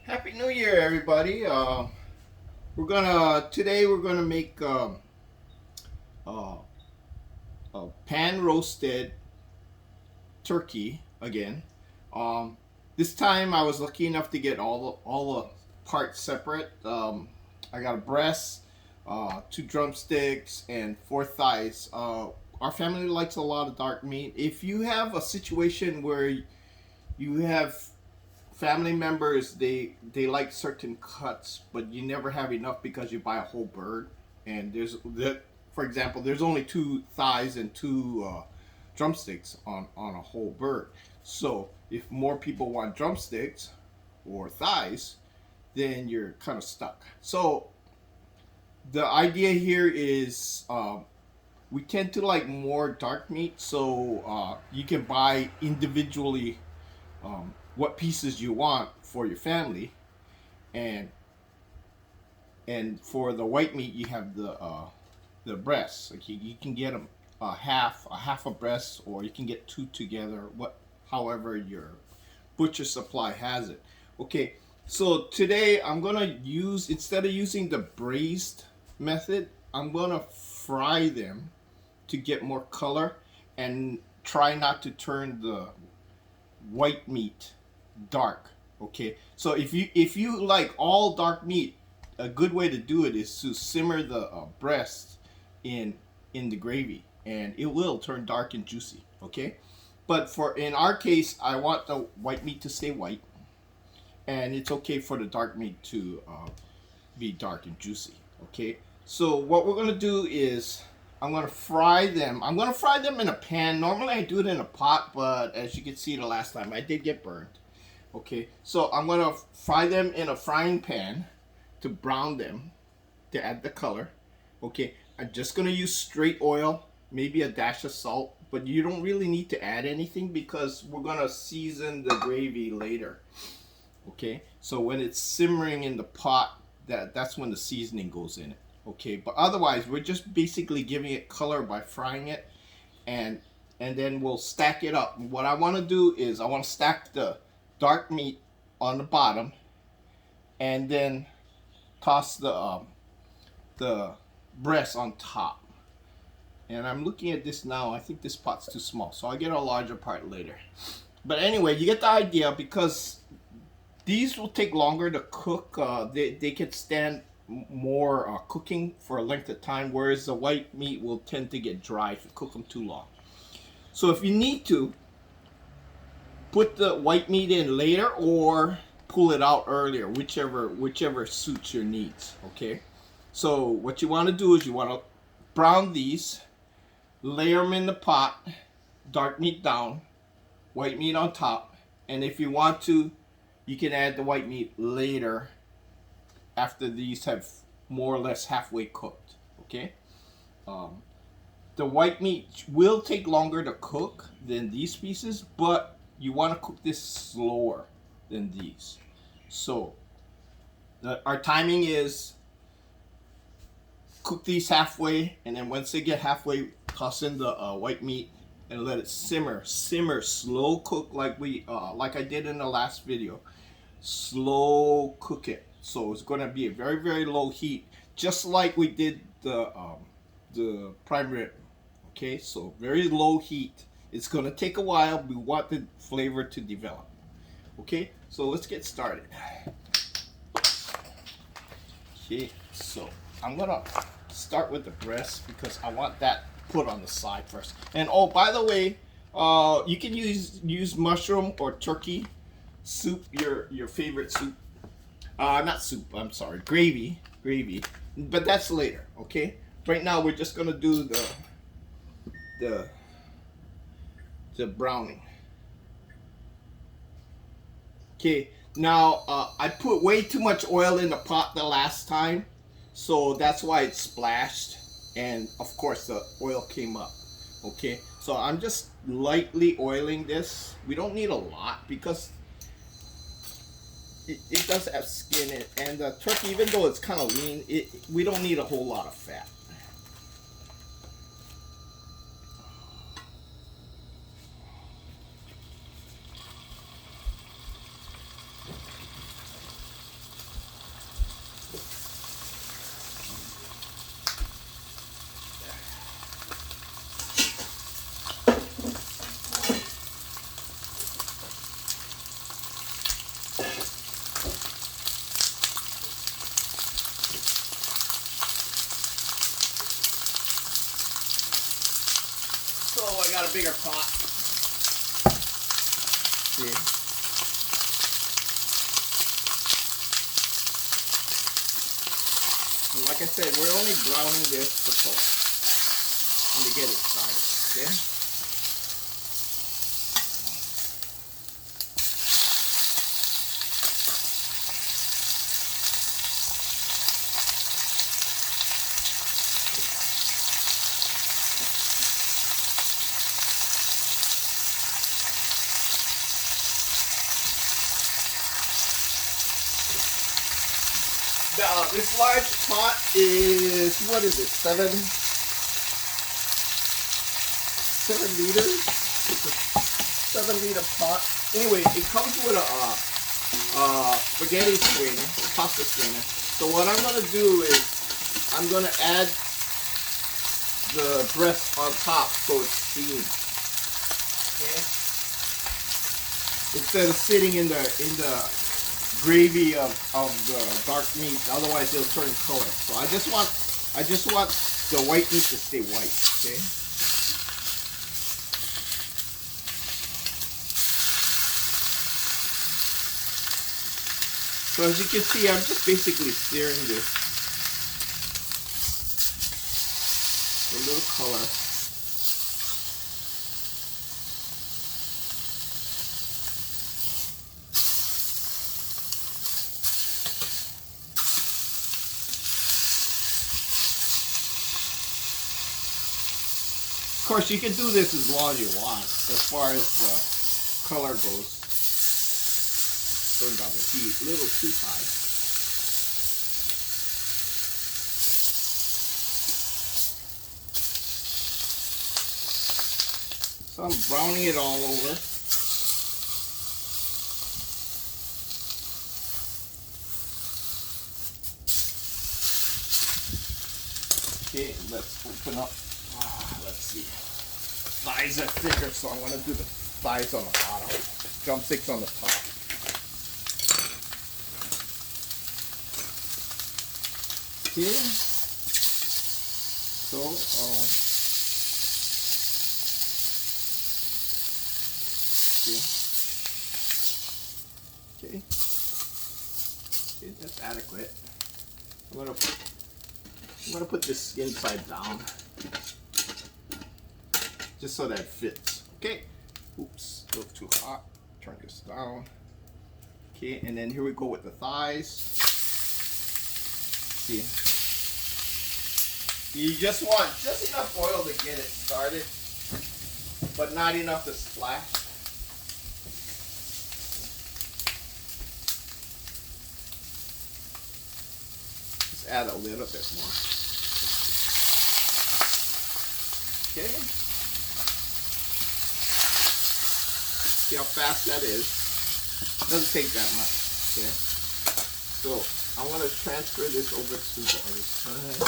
Happy New Year, everybody. Today we're gonna make uh, a pan roasted turkey again. Um, this time I was lucky enough to get all the parts separate. I got a breast, two drumsticks, and four thighs. Our family likes a lot of dark meat. If you have a situation where you have family members, they like certain cuts, but you never have enough because you buy a whole bird, and for example, there's only two thighs and two drumsticks on a whole bird. So if more people want drumsticks or thighs, then you're kind of stuck. So the idea here is we tend to like more dark meat, so you can buy individually what pieces you want for your family, and for the white meat you have the breasts. Like you can get them a half a breast, or you can get two together. However your butcher supply has it. Okay, so today I'm gonna use, instead of using the braised method, I'm gonna fry them to get more color and try not to turn the white meat dark. Okay, so if you like all dark meat, a good way to do it is to simmer the breast in the gravy, and it will turn dark and juicy. Okay, but for in our case, I want the white meat to stay white, and it's okay for the dark meat to be dark and juicy. Okay, so what we're gonna do is I'm gonna fry them. I'm gonna fry them in a pan. Normally I do it in a pot, but as you can see the last time I did get burned. Okay, so I'm gonna fry them in a frying pan to brown them, to add the color. Okay, I'm just gonna use straight oil, maybe a dash of salt, but you don't really need to add anything because we're gonna season the gravy later. Okay, so when it's simmering in the pot, that's when the seasoning goes in it. Okay, but otherwise we're just basically giving it color by frying it, and then we'll stack it up. What I want to do is I want to stack the dark meat on the bottom, and then toss the breast on top. And I'm looking at this now. I think this pot's too small, so I'll get a larger part later. But anyway, you get the idea, because these will take longer to cook. They can stand more cooking for a length of time, whereas the white meat will tend to get dry if you cook them too long. So if you need to, put the white meat in later or pull it out earlier, whichever suits your needs. Okay, so what you want to do is you want to brown these, layer them in the pot, dark meat down, white meat on top, and if you want to, you can add the white meat later after these have more or less halfway cooked. Okay, the white meat will take longer to cook than these pieces, but you want to cook this slower than these. So our timing is cook these halfway, and then once they get halfway, toss in the white meat and let it simmer. Slow cook, like I did in the last video. Slow cook it. So it's going to be a very, very low heat, just like we did the prime rib. Okay, so very low heat. It's going to take a while. We want the flavor to develop. Okay, so let's get started. Okay, so I'm going to start with the breast because I want that put on the side first. And oh, by the way, you can use mushroom or turkey soup, your favorite soup. Not soup, I'm sorry, gravy. But that's later, okay? Right now we're just gonna do the browning. Okay, now I put way too much oil in the pot the last time, so that's why it splashed, and of course the oil came up. Okay, so I'm just lightly oiling this. We don't need a lot because it does have skin in it, and the turkey, even though it's kind of lean, we don't need a whole lot of fat. bigger pot. See? And like I said, we're only browning this for color and to get it started. Okay? This large pot is, what is it, 7 liters? It's a 7-liter pot. Anyway, it comes with a spaghetti strainer, a pasta strainer. So what I'm going to do is, I'm going to add the breast on top so it's steamed. Okay? Instead of sitting in the gravy of the dark meat, otherwise it'll turn color. So I just want the white meat to stay white. Okay. So as you can see, I'm just basically searing this for a little color. Of course, you can do this as long as you want, as far as the color goes. Turned down the heat a little too high. So I'm browning it all over. Okay, let's open up. Let's see. Thighs are thicker, so I'm going to do the thighs on the bottom. Drumsticks on the top. Okay. So, okay. Okay, that's adequate. I'm gonna put this skin side down, just so that it fits. Okay. Oops, a little too hot. Turn this down. Okay, and then here we go with the thighs. See, you just want just enough oil to get it started, but not enough to splash. Just add a little bit more. Okay. See how fast that is? Doesn't take that much. Okay. So I'm gonna transfer this over to the other side,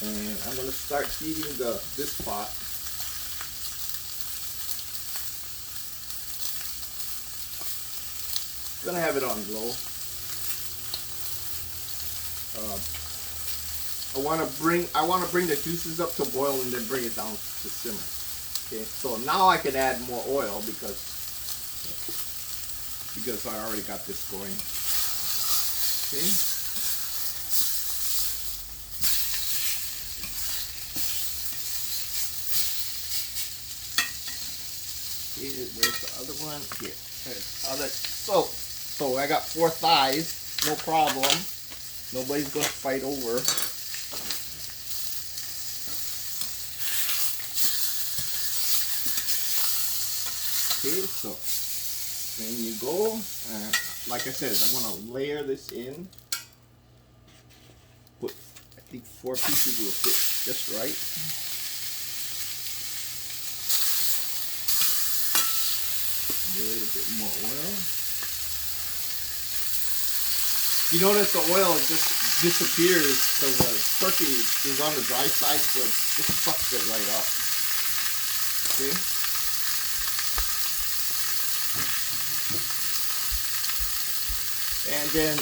and I'm gonna start heating this pot. Gonna have it on low. I want to bring the juices up to boil and then bring it down to simmer. Okay, so now I can add more oil because I already got this going. Okay. Okay, where's the other one? Here. So I got 4 thighs, no problem. Nobody's gonna fight over. Okay, so there you go. Like I said, I'm gonna layer this in. Put, I think 4 pieces will fit just right. A little bit more oil. You notice the oil just disappears because the turkey is on the dry side, so it just sucks it right up. See? And then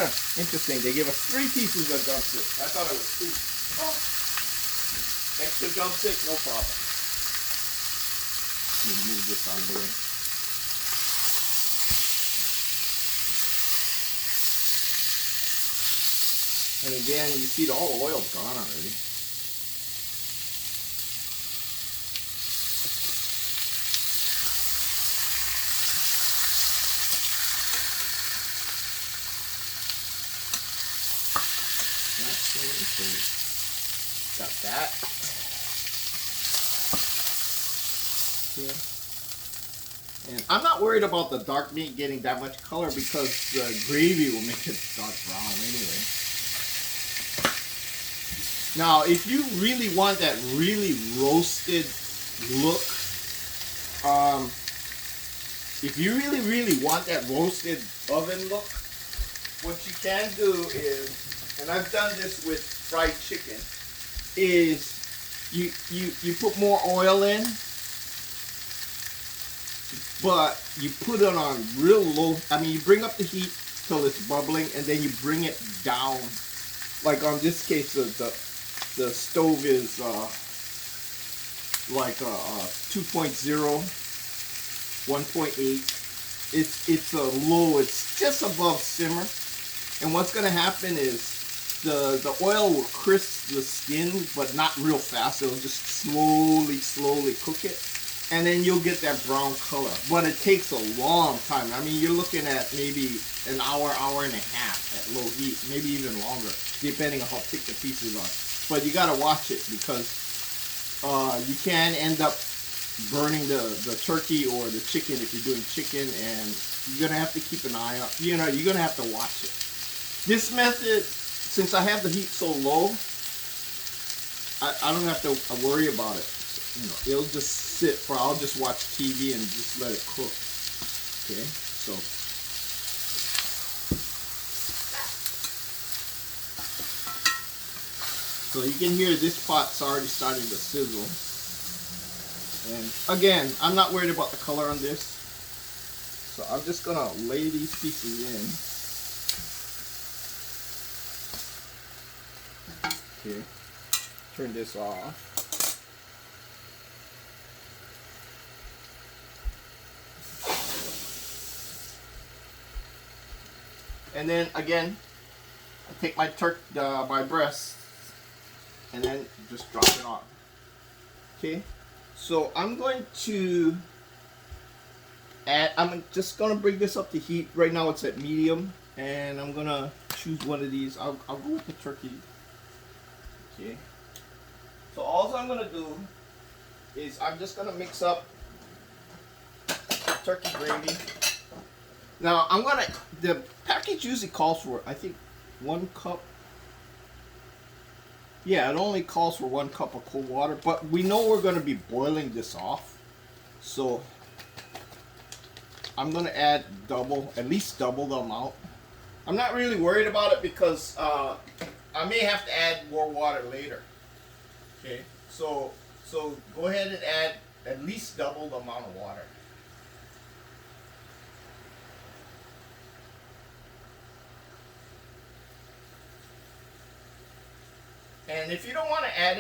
kind of interesting. They gave us 3 pieces of drumstick. I thought it was 2. Oh, extra drumstick, no problem. Let me move this out of the way. And again, you see all the oil's gone already. Got that. Yeah. And I'm not worried about the dark meat getting that much color because the gravy will make it dark brown anyway. Now, if you really want that really roasted look, if you really want that roasted oven look, what you can do is, and I've done this with fried chicken, is you put more oil in, but you put it on real low. I mean, you bring up the heat till it's bubbling, and then you bring it down. Like on this case, the stove is like 2.0, 1.8. It's a low. It's just above simmer. And what's going to happen is the oil will crisp the skin, but not real fast. It'll just slowly cook it. And then you'll get that brown color. But it takes a long time. I mean, you're looking at maybe an hour, hour and a half at low heat, maybe even longer, depending on how thick the pieces are. But you got to watch it because you can end up burning the turkey or the chicken if you're doing chicken, and you're going to have to keep an eye on, you're going to have to watch it. This method, since I have the heat so low, I don't have to worry about it. It'll just sit for, I'll just watch TV and just let it cook. Okay, so you can hear this pot's already starting to sizzle. And again, I'm not worried about the color on this. So I'm just gonna lay these pieces in. Okay, turn this off. And then again, I take my my breast, and then just drop it on. Okay, so I'm going to add. I'm just gonna bring this up to heat. Right now it's at medium, and I'm gonna choose one of these. I'll go with the turkey. Okay. So all I'm gonna do is I'm just gonna mix up turkey gravy. Now the package usually calls for, I think, 1 cup. Yeah, it only calls for 1 cup of cold water, but we know we're going to be boiling this off. So I'm going to add at least double the amount. I'm not really worried about it because I may have to add more water later. Okay, so go ahead and add at least double the amount of water. And if you don't want to add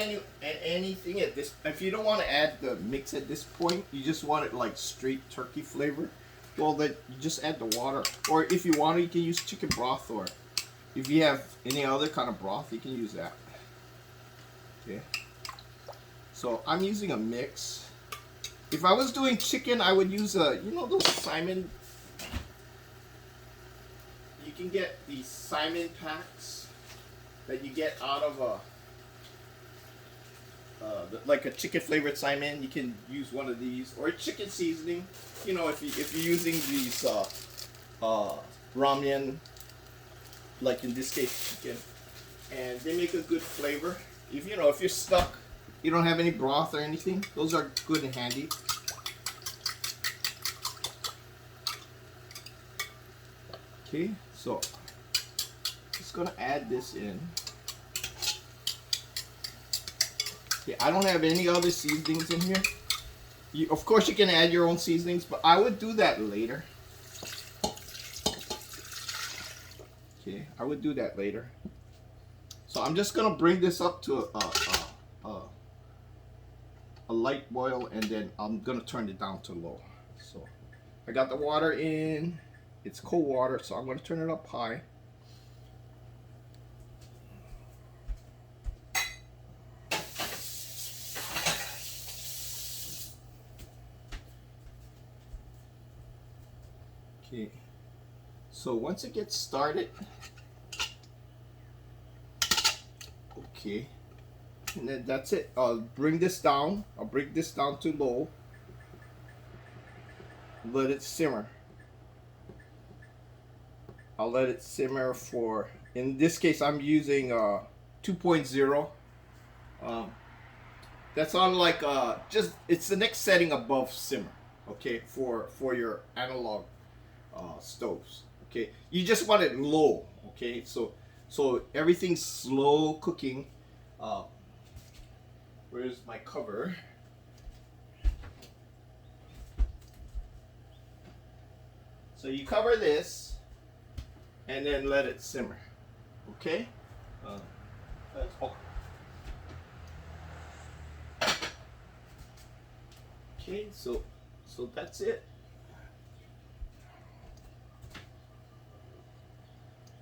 anything at this, if you don't want to add the mix at this point, you just want it like straight turkey flavor, well then you just add the water. Or if you want to, you can use chicken broth, or if you have any other kind of broth, you can use that. Okay. So I'm using a mix. If I was doing chicken, I would use those Simon. You can get these Simon packs that you get out of like a chicken flavored Simon. You can use one of these, or a chicken seasoning. If you're using these ramen, like in this case chicken, and they make a good flavor. If you're stuck, you don't have any broth or anything, those are good and handy. Okay, so just gonna add this in. Okay, I don't have any other seasonings in here. Of course you can add your own seasonings, but I would do that later. Okay, Okay, I would do that later. So I'm just gonna bring this up to a light boil, and then I'm gonna turn it down to low. So I got the water in. It's cold water, so I'm gonna turn it up high. Okay. So once it gets started, okay, and then that's it. I'll bring this down. I'll bring this down to low. Let it simmer. I'll let it simmer for, in this case, I'm using 2.0. That's on like just, it's the next setting above simmer. Okay, for your analog stoves. Okay, you just want it low. Okay, so everything's slow cooking. Where's my cover? So you cover this and then let it simmer. Okay. Oh. Okay, so that's it.